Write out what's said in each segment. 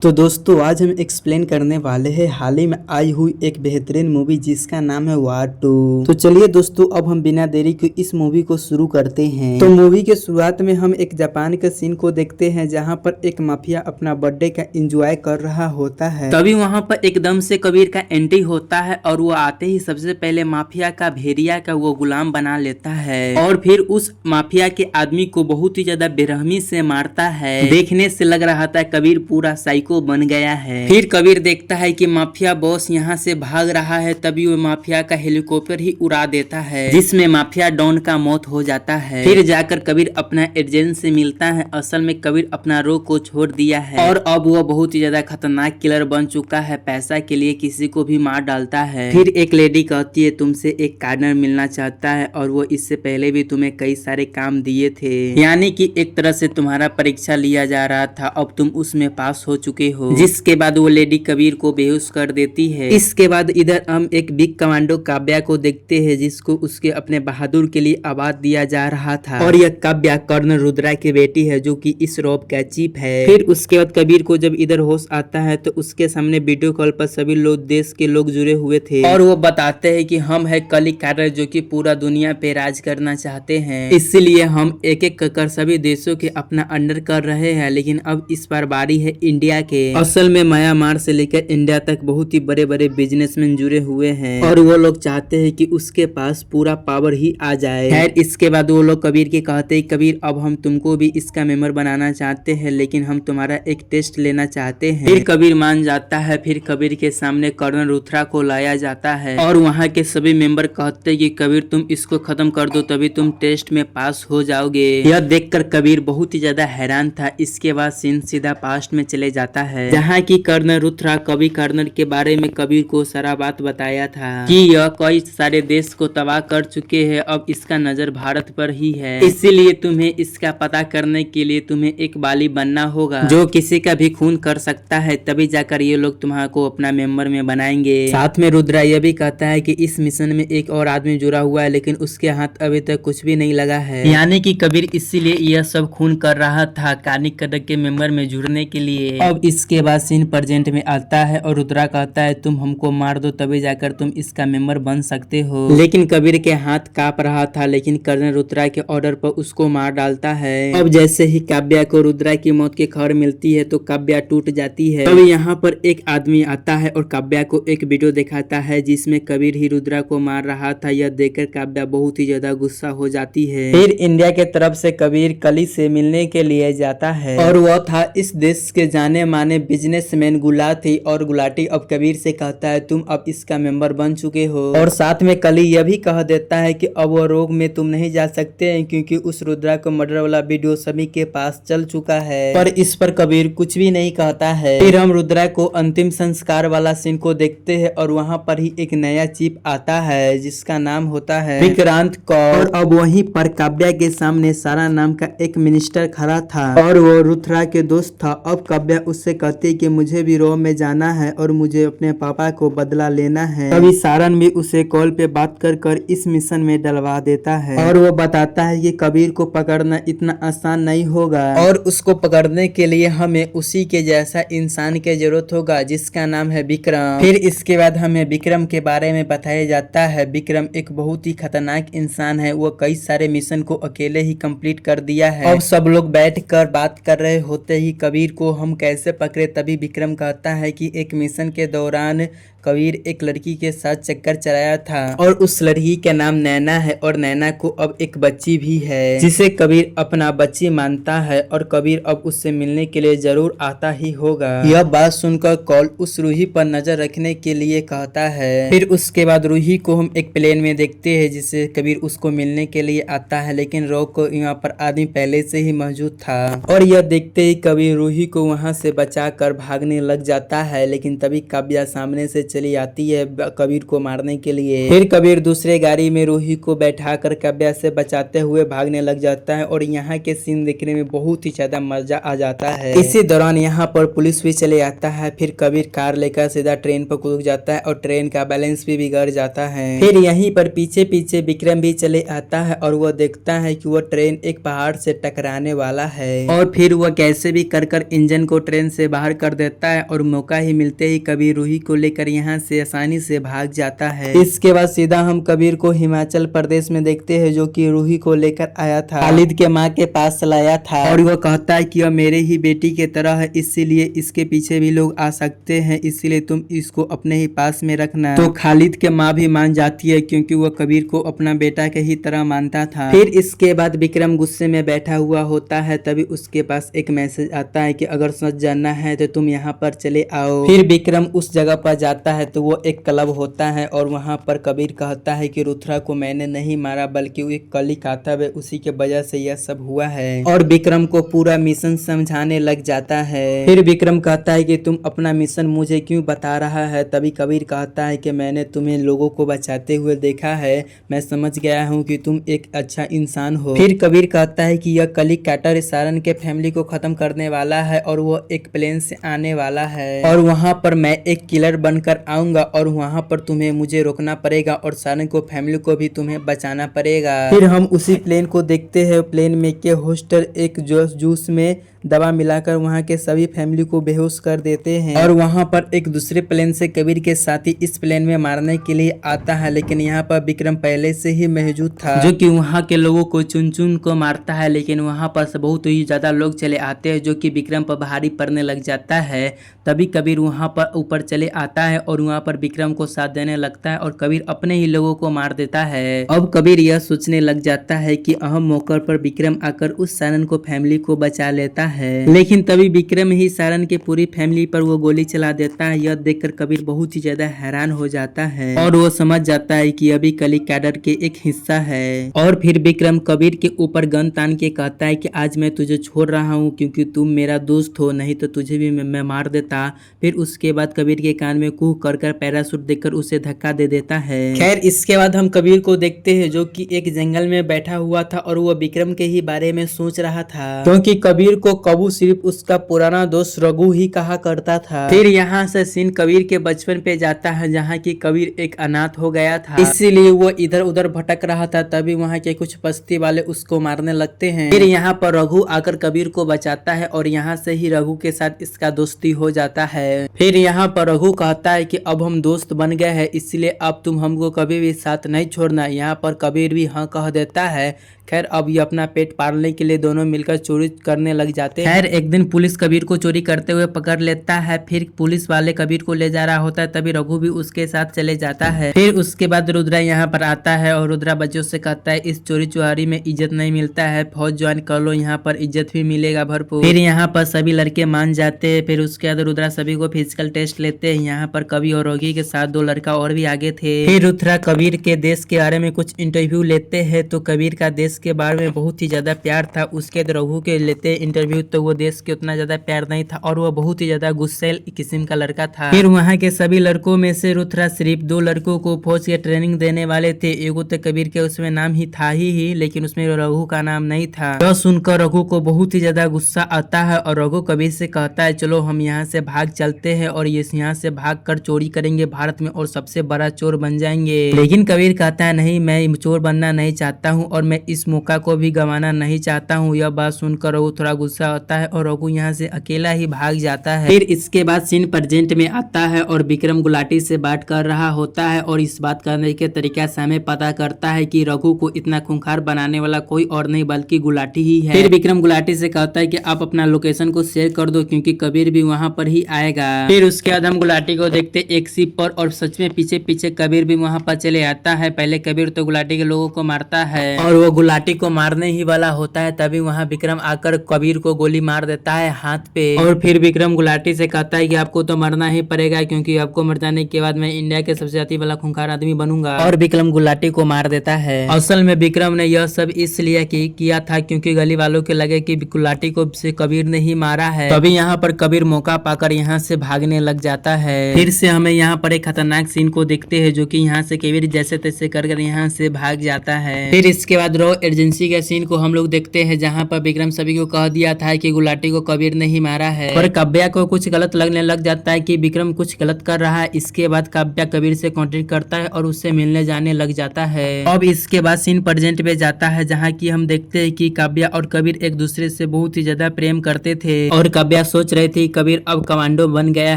तो दोस्तों आज हम एक्सप्लेन करने वाले हैं हाल ही में आई हुई एक बेहतरीन मूवी जिसका नाम है वार 2। तो चलिए दोस्तों अब हम बिना देरी के इस मूवी को शुरू करते हैं। तो मूवी के शुरुआत में हम एक जापान के सीन को देखते हैं जहां पर एक माफिया अपना बर्थडे का एंजॉय कर रहा होता है। तभी वहां पर एकदम से कबीर का एंट्री होता है और वो आते ही सबसे पहले माफिया का भेड़िया का वो गुलाम बना लेता है और फिर उस माफिया के आदमी को बहुत ही ज्यादा बेरहमी से मारता है। देखने से लग रहा था कबीर पूरा साइको बन गया है। फिर कबीर देखता है कि माफिया बॉस यहाँ से भाग रहा है, तभी वो माफिया का हेलीकॉप्टर ही उड़ा देता है जिसमें माफिया डॉन का मौत हो जाता है। फिर जाकर कबीर अपना एजेंट से मिलता है। असल में कबीर अपना रोग को छोड़ दिया है और अब वो बहुत ही ज्यादा खतरनाक किलर बन चुका है। पैसा के लिए किसी को भी मार डालता है। फिर एक लेडी कहती है तुमसे एक कार्नर मिलना चाहता है और वो इससे पहले भी तुम्हें कई सारे काम दिए थे, यानी कि एक तरह से तुम्हारा परीक्षा लिया जा रहा था, अब तुम उसमें पास हो चुके हो। जिसके बाद वो लेडी कबीर को बेहोश कर देती है। इसके बाद इधर हम एक बिग कमांडो काव्या को देखते हैं जिसको उसके अपने बहादुर के लिए आवाज दिया जा रहा था और यह काव्या कर्नल रुद्रा की बेटी है जो कि इस रॉब का चीफ है। फिर उसके बाद कबीर को जब इधर होश आता है तो उसके सामने वीडियो कॉल पर सभी लोग देश के लोग जुड़े हुए थे और वो बताते हैं कि हम है कली कार्टर जो कि पूरा दुनिया पे राज करना चाहते हैं, इसीलिए हम एक एक कर सभी देशों के अपना अंडर कर रहे हैं। लेकिन अब इस बार बारी है इंडिया के। असल में म्यांमार से लेकर इंडिया तक बहुत ही बड़े बड़े बिजनेसमैन जुड़े हुए हैं और वो लोग चाहते हैं कि उसके पास पूरा पावर ही आ जाए। खैर इसके बाद वो लोग कबीर के कहते हैं कबीर अब हम तुमको भी इसका मेंबर बनाना चाहते हैं, लेकिन हम तुम्हारा एक टेस्ट लेना चाहते हैं। फिर कबीर मान जाता है। फिर कबीर के सामने कर्नल रुद्रा को लाया जाता है और वहाँ के सभी मेंबर कहते हैं कि कबीर तुम इसको खत्म कर दो तभी तुम टेस्ट में पास हो जाओगे। यह देखकर कबीर बहुत ही ज्यादा हैरान था। इसके बाद सीन सीधा पास्ट में चले जाता है जहाँ की कर्नल रुद्रा कभी कर्नल के बारे में कबीर को सारा बात बताया था कि यह कई सारे देश को तबाह कर चुके हैं, अब इसका नजर भारत पर ही है, इसीलिए तुम्हें इसका पता करने के लिए तुम्हें एक बाली बनना होगा जो किसी का भी खून कर सकता है, तभी जाकर ये लोग तुम्हारा को अपना मेंबर में बनाएंगे। साथ में रुद्रा यह भी कहता है कि इस मिशन में एक और आदमी जुड़ा हुआ है लेकिन उसके हाथ अभी तक कुछ भी नहीं लगा है, यानी कि कबीर इसीलिए यह सब खून कर रहा था कानिक कदक के मेंबर में जुड़ने के लिए। अब इसके बाद सीन प्रेजेंट में आता है और रुद्रा कहता है तुम हमको मार दो तभी जाकर तुम इसका मेंबर बन सकते हो, लेकिन कबीर के हाथ कांप रहा था लेकिन कर्नल रुद्रा के ऑर्डर पर उसको मार डालता है। अब जैसे ही काव्या को रुद्रा की मौत की खबर मिलती है तो काव्या टूट जाती है। तभी यहाँ पर एक आदमी आता है और काव्या को एक वीडियो दिखाता है जिसमें कबीर ही रुद्रा को मार रहा था। यह देखकर काव्या बहुत ही ज्यादा गुस्सा हो जाती है। फिर इंडिया के तरफ से कबीर कली से मिलने के लिए जाता है और वह था इस देश के जाने माने बिजनेसमैन गुलाटी और गुलाटी अब कबीर से कहता है तुम अब इसका मेंबर बन चुके हो और साथ में कली यह भी कह देता है कि अब वो रोग में तुम नहीं जा सकते हैं क्योंकि उस रुद्रा को मर्डर वाला वीडियो सभी के पास चल चुका है। पर इस पर कबीर कुछ भी नहीं कहता है। फिर हम रुद्रा को अंतिम संस्कार वाला सीन को देखते हैं और वहाँ पर ही एक नया चीफ आता है जिसका नाम होता है विक्रांत कौर। अब वहीं पर काव्या के सामने सारा नाम का एक मिनिस्टर खड़ा था और वो रुद्रा के दोस्त था। अब काव्या उससे कहती कि मुझे भी रोम में जाना है और मुझे अपने पापा को बदला लेना है। तभी सारन भी उसे कॉल पे बात कर इस मिशन में डलवा देता है और वो बताता है कि कबीर को पकड़ना इतना आसान नहीं होगा और उसको पकड़ने के लिए हमें उसी के जैसा इंसान की जरूरत होगा जिसका नाम है विक्रम। फिर इसके बाद हमें विक्रम के बारे में बताया जाता है। विक्रम एक बहुत ही खतरनाक इंसान है, वो कई सारे मिशन को अकेले ही कंप्लीट कर दिया है। अब सब लोग बैठ कर बात कर रहे होते ही कबीर को हम कैसे पकड़े, तभी विक्रम कहता है कि एक मिशन के दौरान कबीर एक लड़की के साथ चक्कर चलाया था और उस लड़की का नाम नैना है और नैना को अब एक बच्ची भी है जिसे कबीर अपना बच्ची मानता है और कबीर अब उससे मिलने के लिए जरूर आता ही होगा। यह बात सुनकर कॉल उस रूही पर नजर रखने के लिए कहता है। फिर उसके बाद रूही को हम एक प्लेन में देखते हैं जिसे कबीर उसको मिलने के लिए आता है, लेकिन रोक को यहाँ पर आदमी पहले से ही मौजूद था और यह देखते ही कबीर रूही को वहाँ से बचा कर भागने लग जाता है। लेकिन तभी काव्या सामने से चली आती है कबीर को मारने के लिए। फिर कबीर दूसरे गाड़ी में रूही को बैठाकर काव्या से बचाते हुए भागने लग जाता है और यहाँ के सीन देखने में बहुत ही ज्यादा मजा आ जाता है। इसी दौरान यहाँ पर पुलिस भी चले आता है। फिर कबीर कार लेकर सीधा ट्रेन पर कूद जाता है और ट्रेन का बैलेंस भी बिगड़ जाता है। फिर यहीं पर पीछे पीछे विक्रम भी चले आता है और वह देखता है कि वह ट्रेन एक पहाड़ से टकराने वाला है और फिर वह कैसे भी कर इंजन को ट्रेन से बाहर कर देता है और मौका ही मिलते ही कबीर रूही को लेकर यहाँ से आसानी से भाग जाता है। इसके बाद सीधा हम कबीर को हिमाचल प्रदेश में देखते हैं जो कि रूही को लेकर आया था, खालिद के माँ के पास लाया था और वह कहता है कि वह मेरे ही बेटी के तरह है, इसीलिए इसके पीछे भी लोग आ सकते हैं, इसीलिए तुम इसको अपने ही पास में रखना। तो खालिद के माँ भी मान जाती है क्योंकि वह कबीर को अपना बेटा के ही तरह मानता था। फिर इसके बाद विक्रम गुस्से में बैठा हुआ होता है, तभी उसके पास एक मैसेज आता है कि अगर सच जानना है तो तुम यहाँ पर चले आओ। फिर विक्रम उस जगह पर जाता है तो वो एक क्लब होता है और वहाँ पर कबीर कहता है कि रुद्रा को मैंने नहीं मारा बल्कि वो एक कली कातब है, उसी के वजह से यह सब हुआ है और विक्रम को पूरा मिशन समझाने लग जाता है। फिर विक्रम कहता है कि तुम अपना मिशन मुझे क्यों बता रहा है। तभी कबीर कहता है कि मैंने तुम्हें लोगों को बचाते हुए देखा है, मैं समझ गया हूँ कि तुम एक अच्छा इंसान हो। फिर कबीर कहता है कि यह कली काटर सारन के फैमिली को खत्म करने वाला है और वो एक प्लेन से आने वाला है और वहाँ पर मैं एक किलर बनकर आऊंगा और वहाँ पर तुम्हें मुझे रोकना पड़ेगा और सारन को फैमिली को भी तुम्हें बचाना पड़ेगा। फिर हम उसी प्लेन को देखते हैं। प्लेन में के होस्टर एक जूस में दवा मिलाकर वहाँ के सभी फैमिली को बेहोश कर देते हैं और वहाँ पर एक दूसरे प्लेन से कबीर के साथी इस प्लेन में मारने के लिए आता है, लेकिन यहाँ पर विक्रम पहले से ही मौजूद था जो कि वहाँ के लोगों को चुन चुन को मारता है। लेकिन वहाँ पर से बहुत ही ज्यादा लोग चले आते हैं जो कि विक्रम पर भारी पड़ने लग जाता है। तभी कबीर वहाँ पर ऊपर चले आता है और वहाँ पर विक्रम को साथ देने लगता है और कबीर अपने ही लोगों को मार देता है। अब कबीर यह सोचने लग जाता है कि अहम मौके पर विक्रम आकर उस सारन को फैमिली को बचा लेता है, लेकिन तभी विक्रम ही सारन के पूरी फैमिली पर वो गोली चला देता है। यह देखकर कबीर बहुत ही ज्यादा हैरान हो जाता है और वो समझ जाता है कि अभी कली कैडर के एक हिस्सा है। और फिर विक्रम कबीर के ऊपर गन तान के कहता है कि आज मैं तुझे छोड़ रहा हूँ क्योंकि तुम मेरा दोस्त हो, नहीं तो तुझे भी मैं मार देता। फिर उसके बाद कबीर के कान में कूह कर पैराशूट देकर उसे धक्का दे देता है। खैर इसके बाद हम कबीर को देखते हैं जो कि एक जंगल में बैठा हुआ था और वो विक्रम के ही बारे में सोच रहा था क्योंकि कबीर को कबू सिर्फ उसका पुराना दोस्त रघु ही कहा करता था। फिर यहाँ से सीन कबीर के बचपन पे जाता है जहाँ की कबीर एक अनाथ हो गया था, इसीलिए वो इधर उधर भटक रहा था। तभी वहाँ के कुछ बस्ती वाले उसको मारने लगते हैं। फिर यहाँ पर रघु आकर कबीर को बचाता है और यहाँ से ही रघु के साथ इसका दोस्ती हो जाता है। फिर यहाँ पर रघु कहता है कि अब हम दोस्त बन गए हैं, इसलिए अब तुम हमको कभी भी साथ नहीं छोड़ना। यहाँ पर कबीर भी हाँ कह देता है। खैर अब ये अपना पेट पालने के लिए दोनों मिलकर चोरी करने लग जाते हैं। खैर एक दिन पुलिस कबीर को चोरी करते हुए पकड़ लेता है। फिर पुलिस वाले कबीर को ले जा रहा होता है, तभी रघु भी उसके साथ चले जाता है। फिर उसके बाद रुद्रा यहाँ पर आता है और रुद्रा बच्चों से कहता है इस चोरी चुहारी में इज्जत नहीं मिलता है, फौज ज्वाइन कर लो, यहाँ पर इज्जत भी मिलेगा भरपूर। फिर यहाँ पर सभी लड़के मान जाते हैं। फिर उसके बाद रुद्रा सभी को फिजिकल टेस्ट लेते हैं। यहाँ पर कबीर और रोगी के साथ दो लड़का और भी आगे थे। फिर रुद्रा कबीर के देश के बारे में कुछ इंटरव्यू लेते हैं तो कबीर का देश के बारे में बहुत ही ज्यादा प्यार था। उसके रघु के लेते इंटरव्यू तो वो देश के उतना ज्यादा प्यार नहीं था और वो बहुत ही ज्यादा गुस्सेल किस्म का लड़का था। फिर वहाँ के सभी लड़कों में से रुद्रा सिर्फ दो लड़कों को फौज के ट्रेनिंग देने वाले थे। एगो तो कबीर के उसमें नाम ही था ही लेकिन उसमें रघु का नाम नहीं था। यह सुनकर रघु को बहुत ही ज्यादा गुस्सा आता है और रघु कबीर से कहता है चलो हम यहाँ से भाग चलते हैं और ये यहाँ से भाग कर चोरी करेंगे भारत में और सबसे बड़ा चोर बन जाएंगे। लेकिन कबीर कहता है नहीं, मैं चोर बनना नहीं चाहता हूँ और मैं इस मौका को भी गंवाना नहीं चाहता हूँ। यह बात सुनकर रघु थोड़ा गुस्सा होता है और रघु यहाँ से अकेला ही भाग जाता है। फिर इसके बाद सीन प्रेजेंट में आता है और विक्रम गुलाटी से बात कर रहा होता है और इस बात करने के तरीका से हमें पता करता है कि रघु को इतना खूंखार बनाने वाला कोई और नहीं बल्कि गुलाटी ही है। फिर विक्रम गुलाटी से कहता है कि आप अपना लोकेशन को शेयर कर दो क्योंकि कबीर भी वहाँ पर ही आएगा। फिर उसके बाद हम गुलाटी को देखते एक शिप पर और सच में पीछे पीछे कबीर भी वहाँ पर चले आता है। पहले कबीर तो गुलाटी के लोगों को मारता है और वो गुलाटी को मारने ही वाला होता है, तभी वहाँ विक्रम आकर कबीर को गोली मार देता है हाथ पे। और फिर विक्रम गुलाटी से कहता है कि आपको तो मरना ही पड़ेगा, क्योंकि आपको मर जाने के बाद मैं इंडिया के सबसे अति वाला खूंखार आदमी बनूंगा। और विक्रम गुलाटी को मार देता है। असल में विक्रम ने यह सब इसलिए किया था क्योंकि गली वालों के लगे कि गुलाटी को से कबीर ने ही मारा है। तभी यहाँ पर कबीर मौका पाकर यहाँ से भागने लग जाता है। फिर से हमें यहाँ पर एक खतरनाक सीन को देखते हैं, जो कि यहाँ से कबीर जैसे तैसे कर यहाँ से भाग जाता है। फिर इसके बाद रॉ एजेंसी के सीन को हम लोग देखते हैं, जहाँ पर विक्रम सभी को कह दिया था कि गुलाटी को कबीर ने ही मारा है। पर काव्या को कुछ गलत लगने लग जाता है कि विक्रम कुछ गलत कर रहा है। इसके बाद काव्या कबीर से कांटेक्ट करता है और उससे मिलने जाने लग जाता है। अब इसके बाद सीन प्रेजेंट पे जाता है, जहाँ की हम देखते हैं कि काव्या और कबीर एक दूसरे से बहुत ही ज्यादा प्रेम करते थे। और काव्या सोच रही थी कबीर अब कमांडो बन गया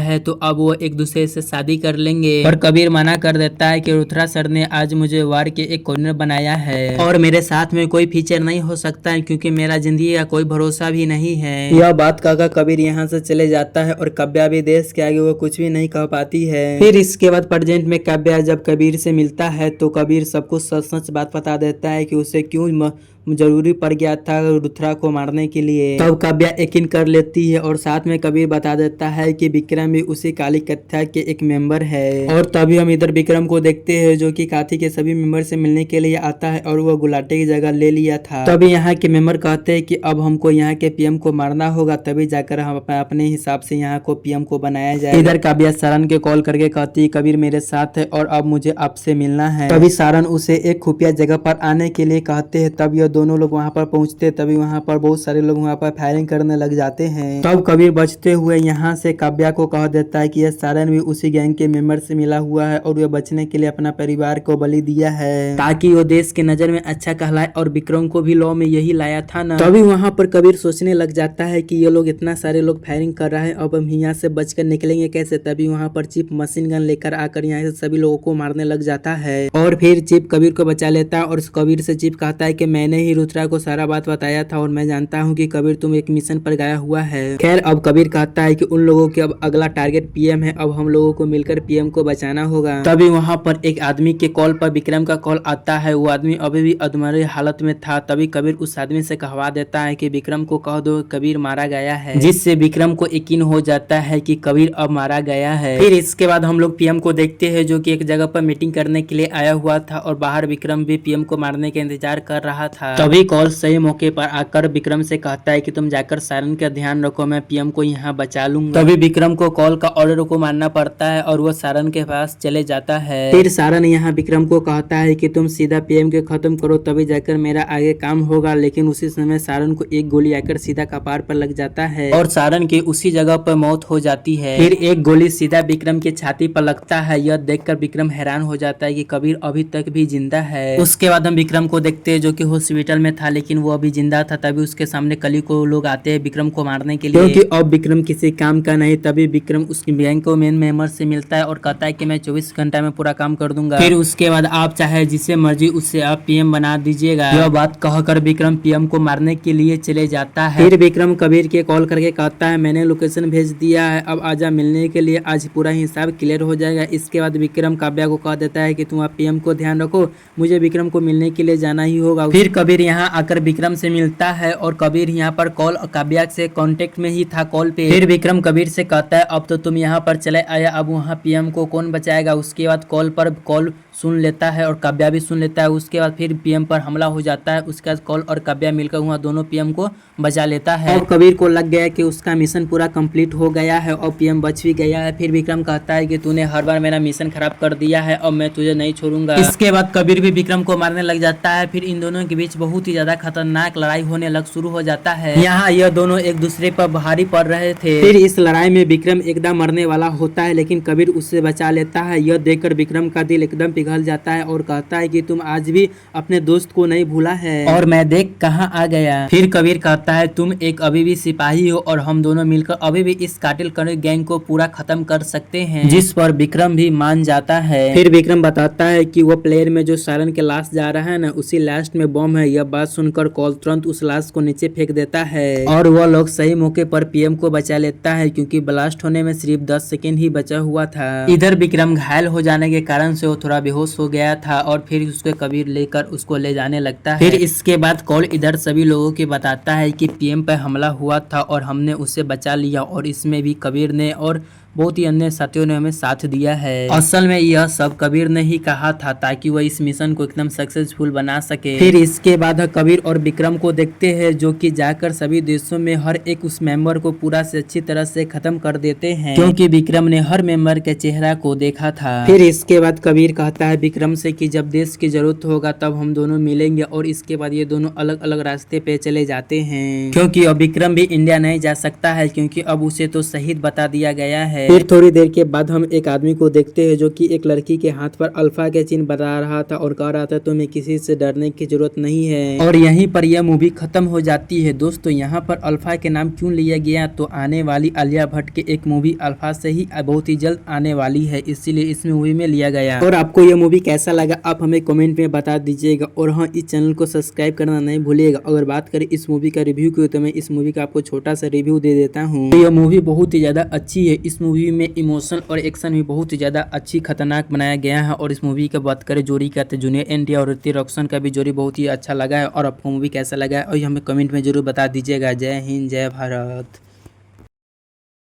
है तो अब वो एक दूसरे से शादी कर लेंगे। पर कबीर मना कर देता है कि रुद्रा सर ने आज मुझे वार के एक कॉर्नर बनाया है और मेरे साथ में कोई फीचर नहीं हो सकता है, क्योंकि मेरा जिंदगी का कोई भरोसा भी नहीं है। यह बात कहकर कबीर यहाँ से चले जाता है और काव्या भी देश के आगे वो कुछ भी नहीं कह पाती है। फिर इसके बाद प्रेजेंट में काव्या जब कबीर से मिलता है तो कबीर सबको सच सच बात बता देता है कि उसे क्यों जरूरी पड़ गया था रुद्रा को मारने के लिए। तब काव्या यकीन कर लेती है और साथ में कबीर बता देता है कि विक्रम भी उसी काली कथा के एक मेंबर है। और तभी हम इधर विक्रम को देखते हैं, जो कि काथी के सभी मेंबर से मिलने के लिए आता है और वो गुलाटी की जगह ले लिया था। तभी यहाँ के मेंबर कहते हैं कि अब हमको यहाँ के पीएम को मारना होगा, तभी जाकर हम अपने हिसाब से यहाँ को पीएम को बनाया जाए। इधर काव्या सारन के कॉल करके कहती है कबीर मेरे साथ है और अब मुझे आपसे मिलना है। तभी सारन उसे एक खुफिया जगह पर आने के लिए कहते हैं। तब यह दोनों लोग वहां पर पहुंचते, तभी वहां पर बहुत सारे लोग वहां पर फायरिंग करने लग जाते हैं। तब कबीर बचते हुए यहाँ से काव्या को कह देता है कि यह सारन भी उसी गैंग के मेंबर से मिला हुआ है और वह बचने के लिए अपना परिवार को बलि दिया है, ताकि वो देश के नजर में अच्छा कहलाए। और विक्रम को भी लॉ में यही लाया था ना। तभी वहां पर कबीर सोचने लग जाता है कि ये लोग इतना सारे लोग फायरिंग कर रहा है, अब हम यहाँ से बचकर निकलेंगे कैसे। तभी वहां पर चीफ मशीन गन लेकर आकर यहाँ से सभी लोगों को मारने लग जाता है। और फिर चीफ कबीर को बचा लेता है और कबीर से चीफ कहता है कि मैंने ही रुद्रा को सारा बात बताया था और मैं जानता हूं कि कबीर तुम एक मिशन पर गया हुआ है। खैर अब कबीर कहता है कि उन लोगों के अब अगला टारगेट पीएम है, अब हम लोगों को मिलकर पीएम को बचाना होगा। तभी वहां पर एक आदमी के कॉल पर विक्रम का कॉल आता है। वो आदमी अभी भी अधमरे हालत में था। तभी कबीर उस आदमी से कहवा देता है कि विक्रम को कह दो कबीर मारा गया है, जिससे विक्रम को यकीन हो जाता है कि कबीर अब मारा गया है। फिर इसके बाद हम लोग पीएम को देखते हैं, जो कि एक जगह पर मीटिंग करने के लिए आया हुआ था और बाहर विक्रम भी पीएम को मारने का इंतजार कर रहा था। तभी कॉल सही मौके पर आकर विक्रम से कहता है कि तुम जाकर सारन का ध्यान रखो, मैं पीएम को यहाँ बचा लूंगा। तभी विक्रम को कॉल का ऑर्डर को मानना पड़ता है और वो सारन के पास चले जाता है। फिर सारन यहाँ विक्रम को कहता है कि तुम सीधा पीएम के खत्म करो, तभी जाकर मेरा आगे काम होगा। लेकिन उसी समय सारन को एक गोली आकर सीधा कपार पर लग जाता है और सारन की उसी जगह पर मौत हो जाती है। फिर एक गोली सीधा विक्रम की छाती पर लगता है। यह देखकर विक्रम हैरान हो जाता है कि कबीर अभी तक भी जिंदा है। उसके बाद हम विक्रम को देखते हैं, जो कि हॉस्पिटल में था लेकिन वो अभी जिंदा था। तभी उसके सामने कली को लोग आते हैं विक्रम को मारने के लिए, क्योंकि अब विक्रम किसी काम का नहीं। तभी विक्रम उसकी गैंग को मेन मेंबर से मिलता है और कहता है कि मैं 24 घंटा में पूरा काम कर दूंगा, फिर उसके बाद आप चाहे जिसे मर्जी उससे आप पीएम बना दीजिएगा। यह बात कहकर विक्रम पीएम को मारने के लिए चले जाता है। फिर विक्रम कबीर के कॉल करके कहता है मैंने लोकेशन भेज दिया है, अब आजा मिलने के लिए, आज पूरा हिसाब क्लियर हो जाएगा। इसके बाद विक्रम काव्या को कह देता है कि तुम आप पीएम को ध्यान रखो, मुझे विक्रम को मिलने के लिए जाना ही होगा। फिर कबीर यहाँ आकर विक्रम से मिलता है और कबीर यहाँ पर कॉल काव्या से कांटेक्ट में ही था कॉल पे। फिर विक्रम कबीर से कहता है अब तो तुम यहाँ पर चले आया, अब वहाँ पीएम को कौन बचाएगा। उसके बाद कॉल पर कॉल सुन लेता है और काव्या भी सुन लेता है। उसके बाद फिर पीएम पर हमला हो जाता है। उसके बाद कॉल और काव्या मिलकर वहाँ दोनों पीएम को बचा लेता है। और कबीर को लग गया कि उसका मिशन पूरा कंप्लीट हो गया है और पीएम बच भी गया है। फिर विक्रम कहता है कि तूने हर बार मेरा मिशन खराब कर दिया है, अब मैं तुझे नहीं छोड़ूंगा। इसके बाद कबीर भी विक्रम को मारने लग जाता है। फिर इन दोनों के बीच बहुत ही ज्यादा खतरनाक लड़ाई होने लग शुरू हो जाता है। यहाँ यह दोनों एक दूसरे पर भारी पड़ रहे थे। फिर इस लड़ाई में विक्रम एकदम मरने वाला होता है, लेकिन कबीर उससे बचा लेता है। यह देखकर विक्रम का दिल एकदम पिघल जाता है और कहता है कि तुम आज भी अपने दोस्त को नहीं भूला है और मैं देख कहाँ आ गया। फिर कबीर कहता है तुम एक अभी भी सिपाही हो और हम दोनों मिलकर अभी भी इस कातिल करने गैंग को पूरा खत्म कर सकते हैं, जिस पर विक्रम भी मान जाता है। फिर विक्रम बताता है कि वो प्लेयर में जो सारन के लाश जा रहा है ना, उसी लास्ट में बॉम्ब है है। यह बात सुनकर कॉल तुरंत उस लाश को नीचे फेंक देता है और वह लोग सही मौके पर पीएम को बचा लेता है, क्योंकि ब्लास्ट होने में सिर्फ 10 सेकंड ही बचा हुआ था। इधर विक्रम घायल हो जाने के कारण से वो थोड़ा बेहोश हो गया था और फिर उसके कबीर लेकर उसको ले जाने लगता है। फिर इसके बाद कॉल इधर सभी लोगों को बताता है कि पीएम पर हमला हुआ था और हमने उसे बचा लिया, और इसमें भी कबीर ने और बहुत ही अन्य साथियों ने हमें साथ दिया है। असल में यह सब कबीर ने ही कहा था ताकि वह इस मिशन को एकदम सक्सेसफुल बना सके। फिर इसके बाद कबीर और विक्रम को देखते हैं जो कि जाकर सभी देशों में हर एक उस मेंबर को पूरा से अच्छी तरह से खत्म कर देते हैं, क्योंकि विक्रम ने हर मेंबर के चेहरा को देखा था। फिर इसके बाद कबीर कहता है विक्रम से कि जब देश की जरूरत होगा तब हम दोनों मिलेंगे, और इसके बाद ये दोनों अलग अलग रास्ते पे चले जाते हैं, क्योंकि अब विक्रम भी इंडिया नहीं जा सकता है, क्योंकि अब उसे तो शहीद बता दिया गया है। फिर थोड़ी देर के बाद हम एक आदमी को देखते हैं जो कि एक लड़की के हाथ पर अल्फा के चिन्ह बता रहा था और कह रहा था तुम्हें किसी से डरने की जरूरत नहीं है। और यहीं पर यह मूवी खत्म हो जाती है। दोस्तों यहाँ पर अल्फा के नाम क्यों लिया गया, तो आने वाली आलिया भट्ट के एक मूवी अल्फा से ही बहुत ही जल्द आने वाली है, इसीलिए इस मूवी में लिया गया। और आपको यह मूवी कैसा लगा आप हमें कमेंट में बता दीजिएगा, और हाँ इस चैनल को सब्सक्राइब करना नहीं भूलिएगा। अगर बात करें इस मूवी का रिव्यू की तो मैं इस मूवी का आपको छोटा सा रिव्यू दे देता हूँ। यह मूवी बहुत ही ज्यादा अच्छी है। इस मूवी में इमोशन और एक्शन भी बहुत ही ज्यादा अच्छी खतरनाक बनाया गया है। और इस मूवी की बात करें जोड़ी का तो जूनियर एनटीआर और ऋतिक रोशन का भी जोड़ी बहुत ही अच्छा लगा है। और आपको मूवी कैसा लगा है और हमें कमेंट में जरूर बता दीजिएगा। जय हिंद जय भारत।